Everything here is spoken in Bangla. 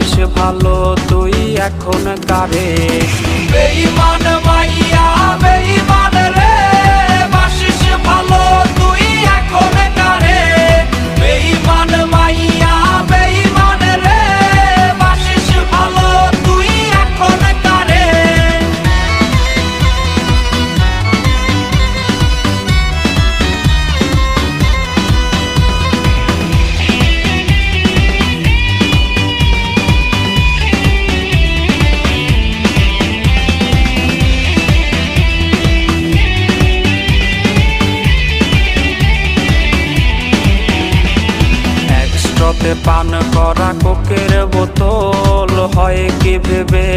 বাসিস ভালো তুই এখন কারে? বেঈমান মাইয়া বেঈমান রে, বাসিস ভালো তুই এখন কারে? বেঈমান মাইয়া বেঈমান রে, বাসিস ভালো তুই এখন কারে? পান করা কোকের বোতল হয় কি ভেবে